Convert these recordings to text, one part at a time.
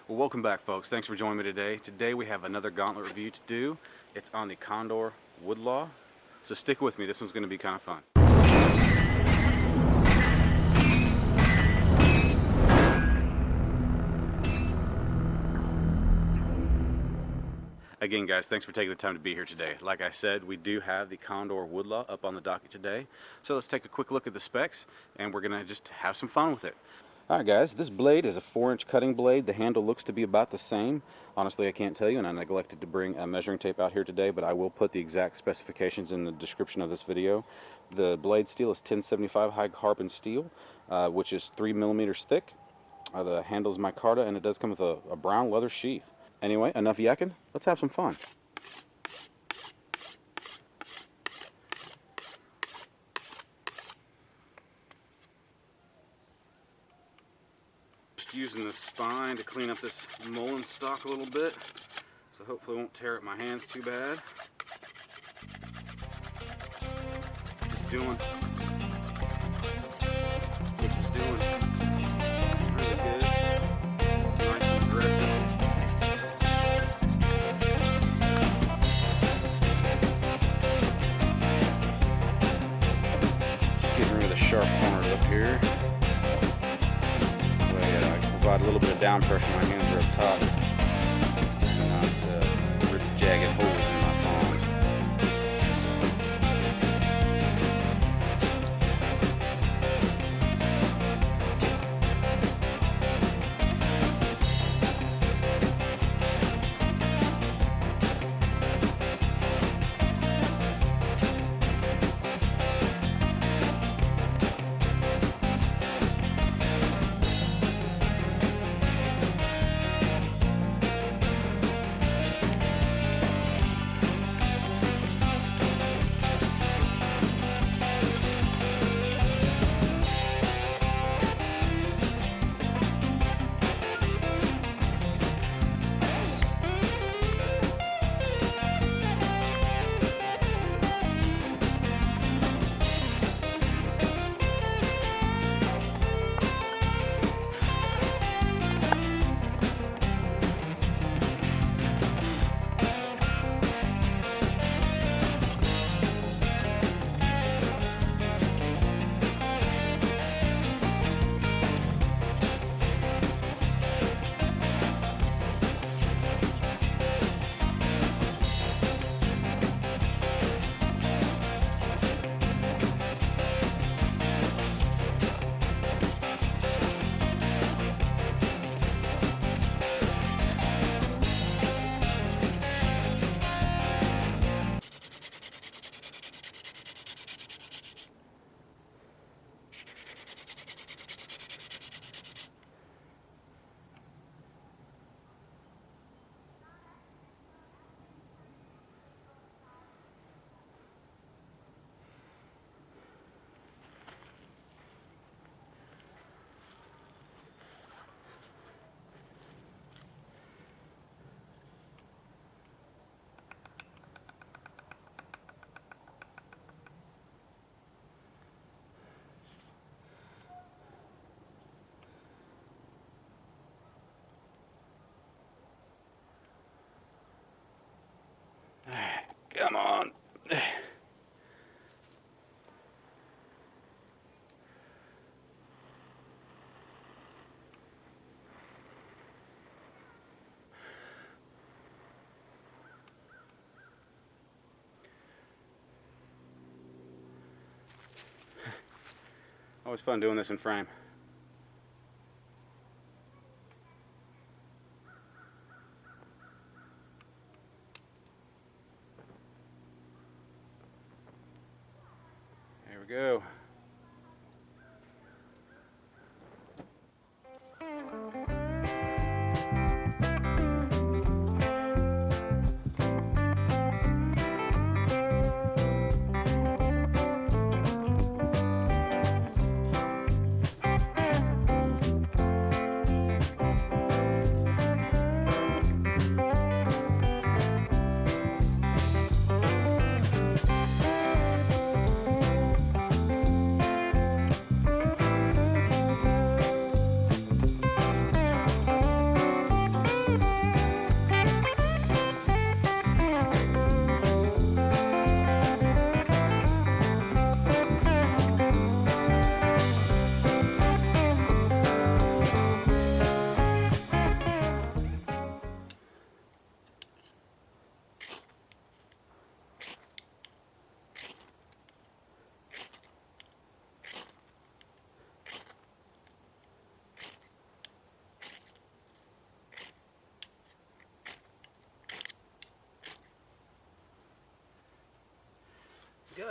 Well, welcome back, folks. Thanks for joining me today. Today we have another Gauntlet review to do. It's on the Condor Woodlaw. So stick with me. This one's going to be kind of fun. Again, guys, thanks for taking the time to be here today. Like I said, we do have the Condor Woodlaw up on the docket today. So let's take a quick look at the specs, and we're going to just have some fun with it. Alright guys, this blade is a 4-inch cutting blade. The handle looks to be about the same. Honestly, I can't tell you, and I neglected to bring a measuring tape out here today, but I will put the exact specifications in the description of this video. The blade steel is 1075 high carbon steel, which is 3 millimeters thick. The handle is Micarta, and it does come with a brown leather sheath. Anyway, enough yakking. Let's have some fun. Using the spine to clean up this mullein stalk a little bit, so hopefully it won't tear up my hands too bad. Just doing really good. It's nice and aggressive. Just getting rid of the sharp corners up here. Provide a little bit of down pressure. My hands are up top, not rip jagged holes in my palms. Come on. Always fun doing this in frame. There we go.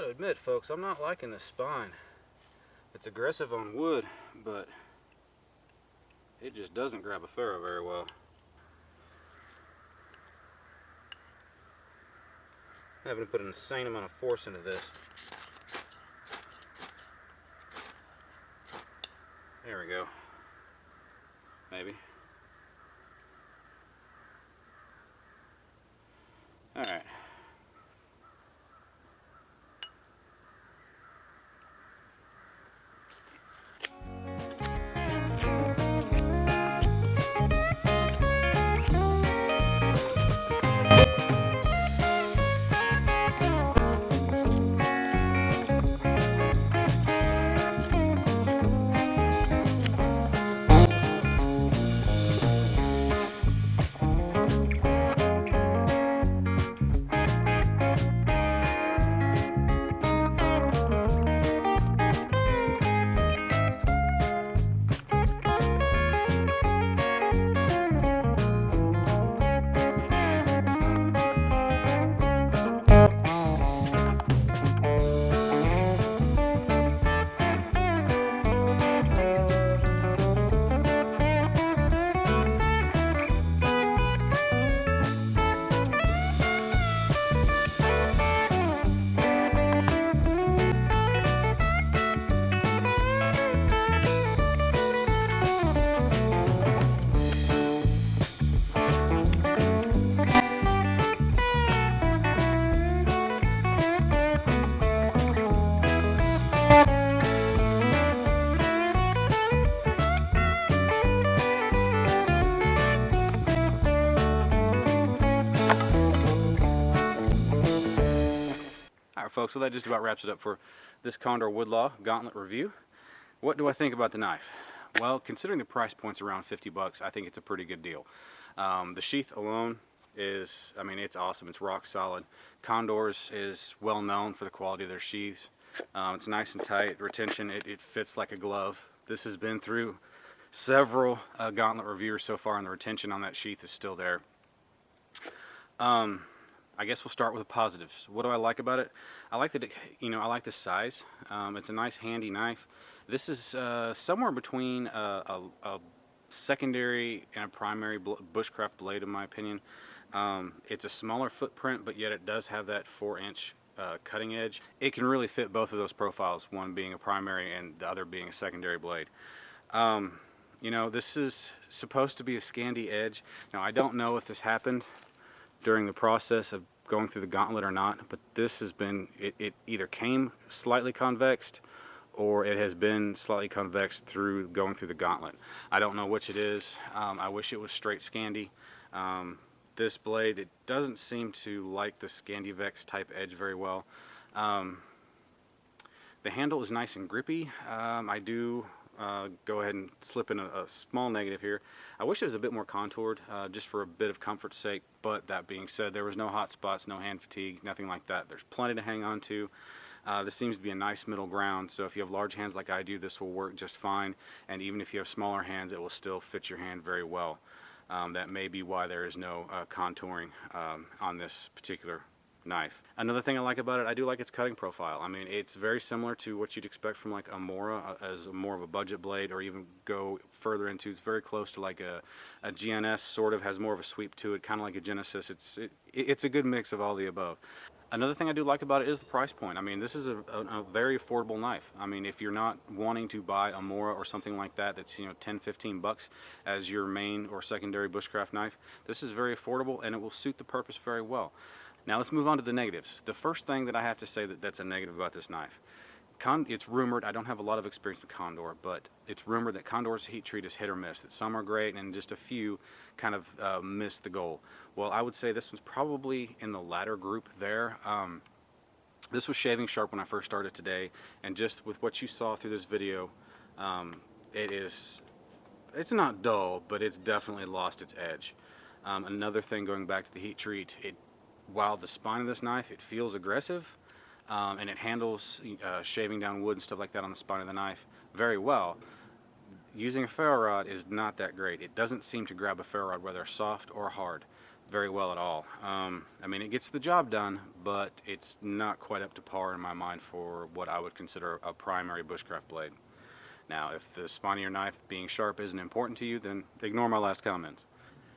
gotta admit, folks, I'm not liking this spine. It's aggressive on wood, but it just doesn't grab a ferro very well. I'm having to put an insane amount of force into this. There we go. Maybe. All right. Folks, so that just about wraps it up for this Condor Woodlaw Gauntlet review. What do I think about the knife? Well, considering the price point's around 50 bucks, I think it's a pretty good deal. The sheath alone is, I mean, it's awesome. It's rock solid. Condor's is well known for the quality of their sheaths. It's nice and tight. Retention, it fits like a glove. This has been through several Gauntlet reviewers so far, and the retention on that sheath is still there. I guess we'll start with the positives. What do I like about it? I like that I like the size. It's a nice handy knife. This is somewhere between a secondary and a primary bushcraft blade, in my opinion. It's a smaller footprint, but yet it does have that 4-inch cutting edge. It can really fit both of those profiles, one being a primary and the other being a secondary blade. You know, this is supposed to be a Scandi edge. Now, I don't know if this happened during the process of going through the Gauntlet or not, but this has been, it either came slightly convexed or it has been slightly convexed through going through the Gauntlet. I don't know which it is. I wish it was straight Scandi. This blade, it doesn't seem to like the Scandivex type edge very well. The handle is nice and grippy. I do go ahead and slip in a small negative here. I wish it was a bit more contoured, just for a bit of comfort's sake, but that being said, there was no hot spots, no hand fatigue, nothing like that. There's plenty to hang on to. This seems to be a nice middle ground, so if you have large hands like I do, this will work just fine, and even if you have smaller hands, it will still fit your hand very well. That may be why there is no contouring on this particular knife. Another thing I like about it, I do like its cutting profile. I mean, it's very similar to what you'd expect from like a Mora as more of a budget blade, or even go further into, it's very close to like a GNS, sort of has more of a sweep to it, kind of like a Genesis. It's a good mix of all the above. Another thing I do like about it is the price point. I mean, this is a very affordable knife. I mean, if you're not wanting to buy a Mora or something like that, that's, you know, 10-15 bucks as your main or secondary bushcraft knife, this is very affordable and it will suit the purpose very well. Now let's move on to the negatives. The first thing that I have to say that's a negative about this knife, it's rumored, I don't have a lot of experience with Condor, but it's rumored that Condor's heat treat is hit or miss, that some are great and just a few kind of miss the goal. Well, I would say this was probably in the latter group there. This was shaving sharp when I first started today, and just with what you saw through this video, it's not dull, but it's definitely lost its edge. Another thing, going back to the heat treat, while the spine of this knife, it feels aggressive, and it handles shaving down wood and stuff like that on the spine of the knife very well. Using a ferro rod is not that great. It doesn't seem to grab a ferro rod, whether soft or hard. very well at all. I mean, it gets the job done, but it's not quite up to par in my mind for what I would consider a primary bushcraft blade. Now, if the spine of your knife being sharp isn't important to you, then ignore my last comments.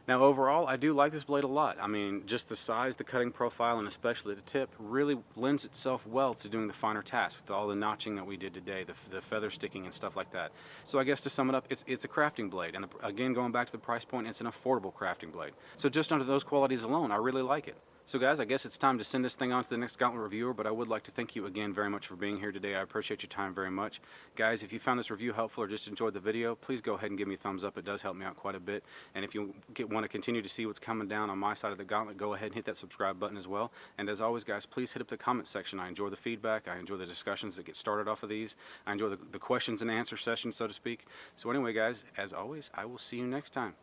Now, overall, I do like this blade a lot. I mean, just the size, the cutting profile, and especially the tip really lends itself well to doing the finer tasks, all the notching that we did today, the feather sticking and stuff like that. So I guess to sum it up, it's a crafting blade. And again, going back to the price point, it's an affordable crafting blade. So just under those qualities alone, I really like it. So guys, I guess it's time to send this thing on to the next Gauntlet reviewer, but I would like to thank you again very much for being here today. I appreciate your time very much. Guys, if you found this review helpful or just enjoyed the video, please go ahead and give me a thumbs up. It does help me out quite a bit. And if you want to continue to see what's coming down on my side of the Gauntlet, go ahead and hit that subscribe button as well. And as always, guys, please hit up the comment section. I enjoy the feedback. I enjoy the discussions that get started off of these. I enjoy the questions and answer sessions, so to speak. So anyway, guys, as always, I will see you next time.